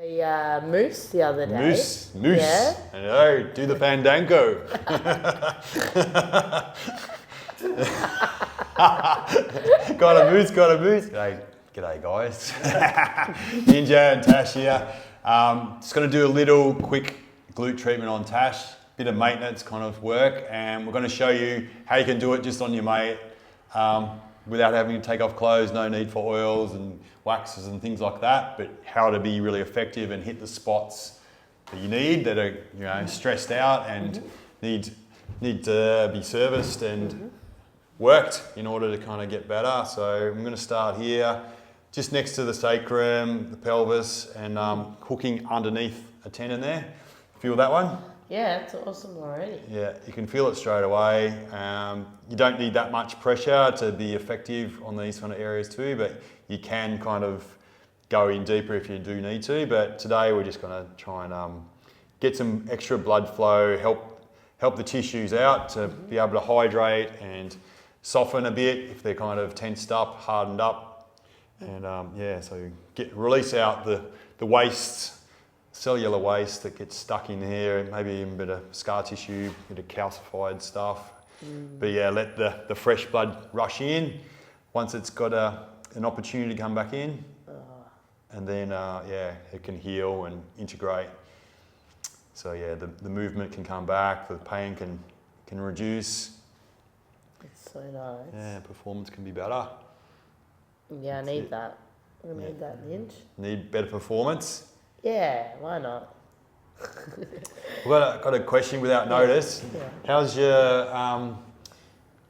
A moose the other day. Moose. Yeah. I know, do the fandango. got a moose. G'day guys. Ninja and Tash here. Just going to do a little quick glute treatment on Tash. Bit of maintenance kind of work, and we're going to show you how you can do it just on your mate without having to take off clothes. No need for oils and waxes and things like that, but how to be really effective and hit the spots that you need that are stressed out and need to be serviced and worked in order to kind of get better. So I'm going to start here, just next to the sacrum, the pelvis, and hooking underneath a tendon there. Feel that one? Yeah, it's awesome already. Yeah, you can feel it straight away. You don't need that much pressure to be effective on these kind of areas too, but you can kind of go in deeper if you do need to. But today we're just going to try and get some extra blood flow, help the tissues out to be able to hydrate and soften a bit if they're kind of tensed up, hardened up. And so release out the waste, cellular waste that gets stuck in here, maybe even a bit of scar tissue, a bit of calcified stuff. But yeah, let the fresh blood rush in once it's got an opportunity to come back in. And then, it can heal and integrate. So yeah, the movement can come back, the pain can reduce. It's so nice. Yeah, performance can be better. Yeah, I need that. I need that ninja. Need better performance? Yeah, why not? I've got a question without notice. Yeah. How's your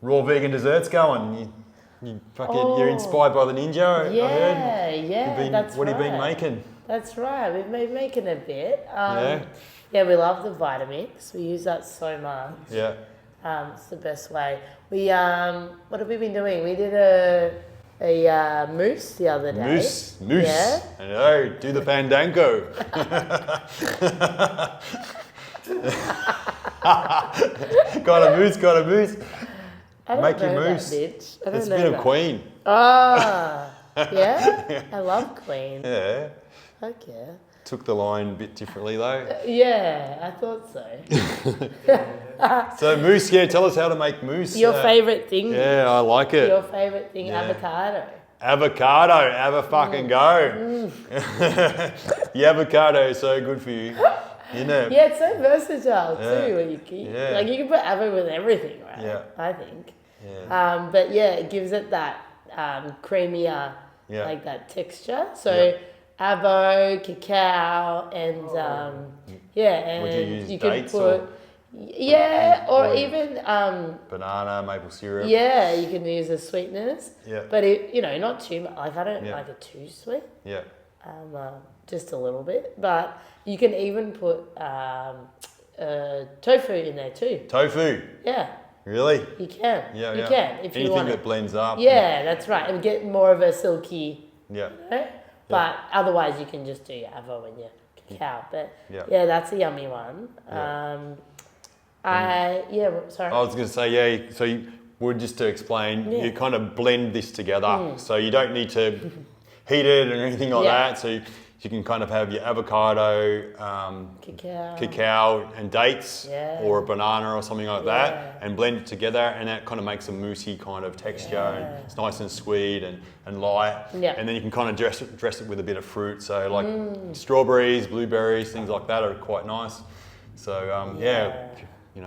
raw vegan desserts going? You're inspired by the ninja, Yeah, I heard. that's what right. have you been making? That's right. We've been making a bit. Yeah, we love the Vitamix. We use that so much. Yeah. It's the best way. We what have we been doing? We did a moose the other day. Moose. Yeah. I know, do the fandango. got a moose. I don't Make know your that moose. bitch. I don't It's know a bit of that. Queen. Ah, yeah? I love Queen. Yeah. Heck yeah. Took the line a bit differently though. Yeah, I thought so. So moose, tell us how to make moose. Your favourite thing? Yeah, I like it. Your favourite thing, Yeah. avocado. Avocado, have a fucking go. The avocado is so good for you. Isn't it? Yeah, it's so versatile too. Yeah. When you keep, Yeah. like you can put avo with everything, right? Yeah. I think. Yeah. But yeah, it gives it that creamier, Yeah. like that texture. So avo, cacao, and and Would you use can dates put or even banana, maple syrup? yeah, you can use the sweetness. Yeah. But not too much. Like I don't Yeah. like it too sweet. Yeah. Just a little bit, but you can even put tofu in there too. Tofu. Yeah, Really? you can. Yeah. You can if you Anything want that it. blends up. Yeah, that's right. And get more of a silky, Yeah. but otherwise you can just do your avo and your cacao. But Yeah. that's a yummy one. Yeah. Sorry. I was going to say, so you would, just to explain, you kind of blend this together. So you don't need to heat it or anything like that. So you can kind of have your avocado, cacao and dates or a banana or something like that and blend it together, and that kind of makes a moussey kind of texture and it's nice and sweet and light. Yeah. And then you can kind of dress it with a bit of fruit. So like strawberries, blueberries, things like that are quite nice. So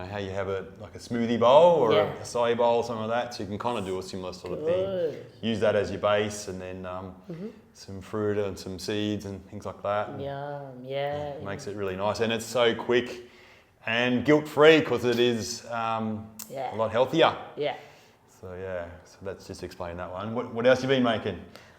how you have it like a smoothie bowl or a acai bowl or something like that. So you can kind of do a similar sort of thing. Use that as your base, and then some fruit and some seeds and things like that. Yum, yeah. It makes it really nice, and it's so quick and guilt-free because it is a lot healthier. Yeah. So let's just explain that one. What else have you been making?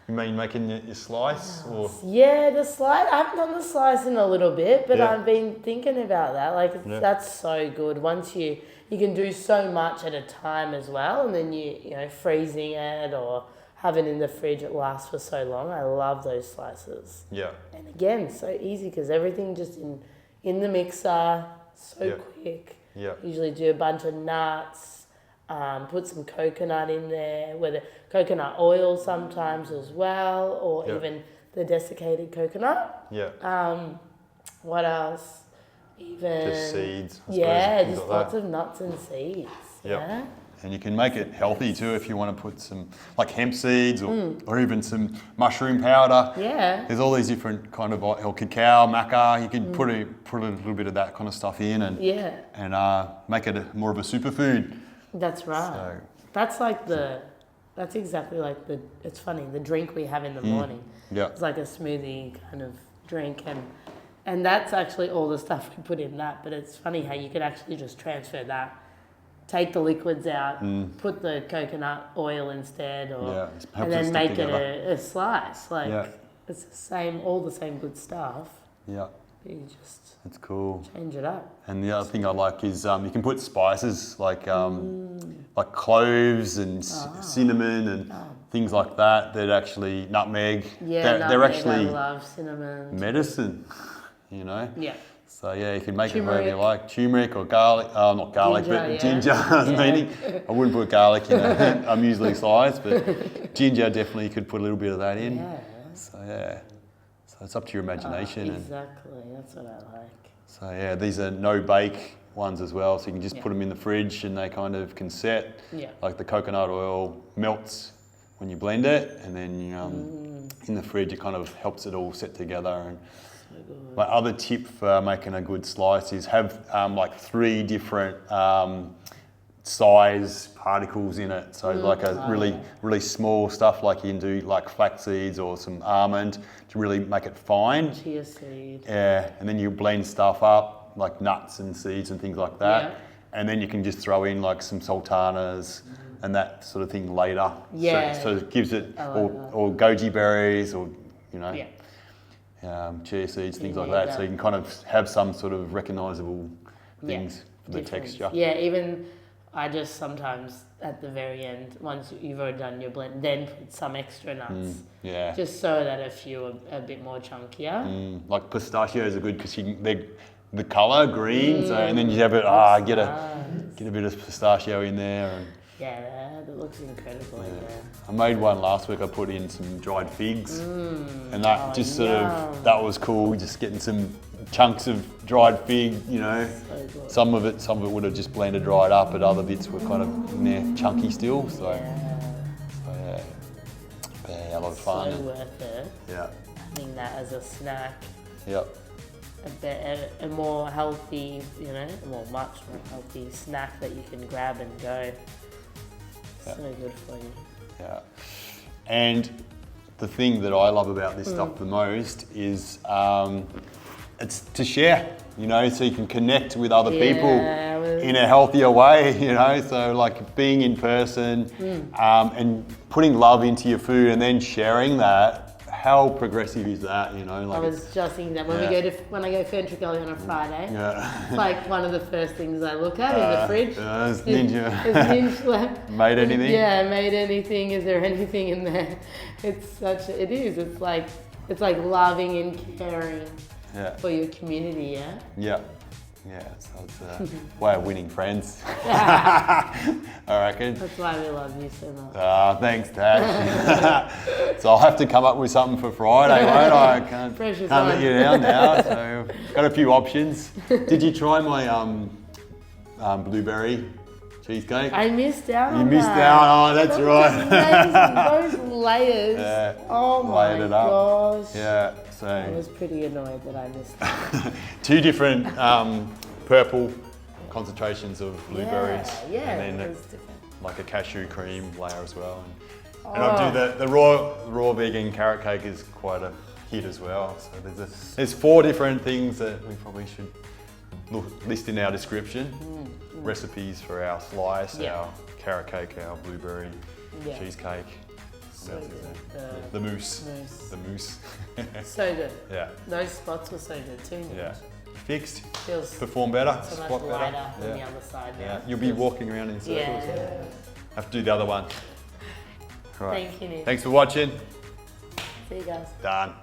You been making your slice? Or? Yeah, the slice. I haven't done the slice in a little bit, but Yeah. I've been thinking about that. Like, that's so good. Once you can do so much at a time as well, and then you freezing it or having it in the fridge, it lasts for so long. I love those slices. Yeah. And again, so easy because everything just in the mixer, so quick. Yeah. Usually do a bunch of nuts. Put some coconut in there, whether coconut oil sometimes as well, or even the desiccated coconut. Yeah. What else? Even Just seeds. I yeah, suppose, just like lots of nuts and seeds. Yep. Yeah. And you can make it healthy too if you want to put some like hemp seeds or even some mushroom powder. Yeah. There's all these different kind of or cacao, maca. You can put a little bit of that kind of stuff in and make it more of a superfood. That's right. So, that's exactly like it's funny, the drink we have in the morning. Yeah. It's like a smoothie kind of drink and that's actually all the stuff we put in that, but it's funny how you could actually just transfer that. Take the liquids out, put the coconut oil instead, and then make it a slice. Like it's all the same good stuff. Yeah. You just it's cool. Change it up. And the other thing I like is you can put spices like cloves and cinnamon and things like that. That actually nutmeg. Yeah, they're actually I love cinnamon. Medicine. You know. Yeah. So yeah, you can make it whatever you like. Turmeric or garlic, not garlic, but ginger. Meaning, I wouldn't put garlic in a muesli slice, but ginger definitely you could put a little bit of that in. Yeah. So it's up to your imagination. Exactly, that's what I like. So yeah, these are no bake ones as well, so you can just put them in the fridge and they kind of can set. Yeah. Like the coconut oil melts when you blend it, and then in the fridge it kind of helps it all set together. And my other tip for making a good slice is have like 3 different size particles in it. So like a really small stuff, like you can do like flax seeds or some almond to really make it fine. Chia seed. Yeah, and then you blend stuff up like nuts and seeds and things like that. Yeah. And then you can just throw in like some sultanas and that sort of thing later. Yeah. So it gives it, or goji berries or, chia seeds, things like that. So you can kind of have some sort of recognisable things for the texture. Yeah, even I just sometimes at the very end, once you've already done your blend, then put some extra nuts. Just so that a few are a bit more chunkier. Like pistachios are good because they're the colour green, so and then you have it. Get a bit of pistachio in there. And, that looks incredible. Yeah. I made one last week. I put in some dried figs, and that just sort of that was cool. Just getting some chunks of dried fig. So some of it would have just blended right up, but other bits were kind of chunky still. So a lot of fun. So worth it. Yeah. Having that as a snack. Yep. A more healthy, much more healthy snack that you can grab and go. So good for you. Yeah. And the thing that I love about this stuff the most is it's to share, so you can connect with other people in a healthier way, so like being in person and putting love into your food and then sharing that. How progressive is that, I was just thinking that when I go Fentricelli on a Friday, it's like one of the first things I look at in the fridge. Is Ninja made anything? Yeah, made anything. Is there anything in there? It is. It's like loving and caring for your community. Yeah, so it's a way of winning friends. I reckon. That's why we love you so much. Thanks, Dad. So I'll have to come up with something for Friday, won't I? I can't let you down now. So got a few options. Did you try my blueberry cheesecake? I missed out on You missed out. Oh, that's right. Those layers. Oh my gosh. Yeah. So I was pretty annoyed that I missed that. 2 different purple concentrations of blueberries. And then like a cashew cream layer as well. And I do the raw vegan carrot cake is quite a hit as well. So there's 4 different things that we probably should list in our description. Recipes for our slice, our carrot cake, our blueberry cheesecake. So good. The mousse. The mousse. So good. Yeah. Those spots were so good too. Yeah. Fixed. Feels perform better. So much lighter than the other side now. Yeah. You'll be walking around in circles. Yeah. Have to do the other one. All right. Thank you, Nick. Thanks for watching. See you guys. Done.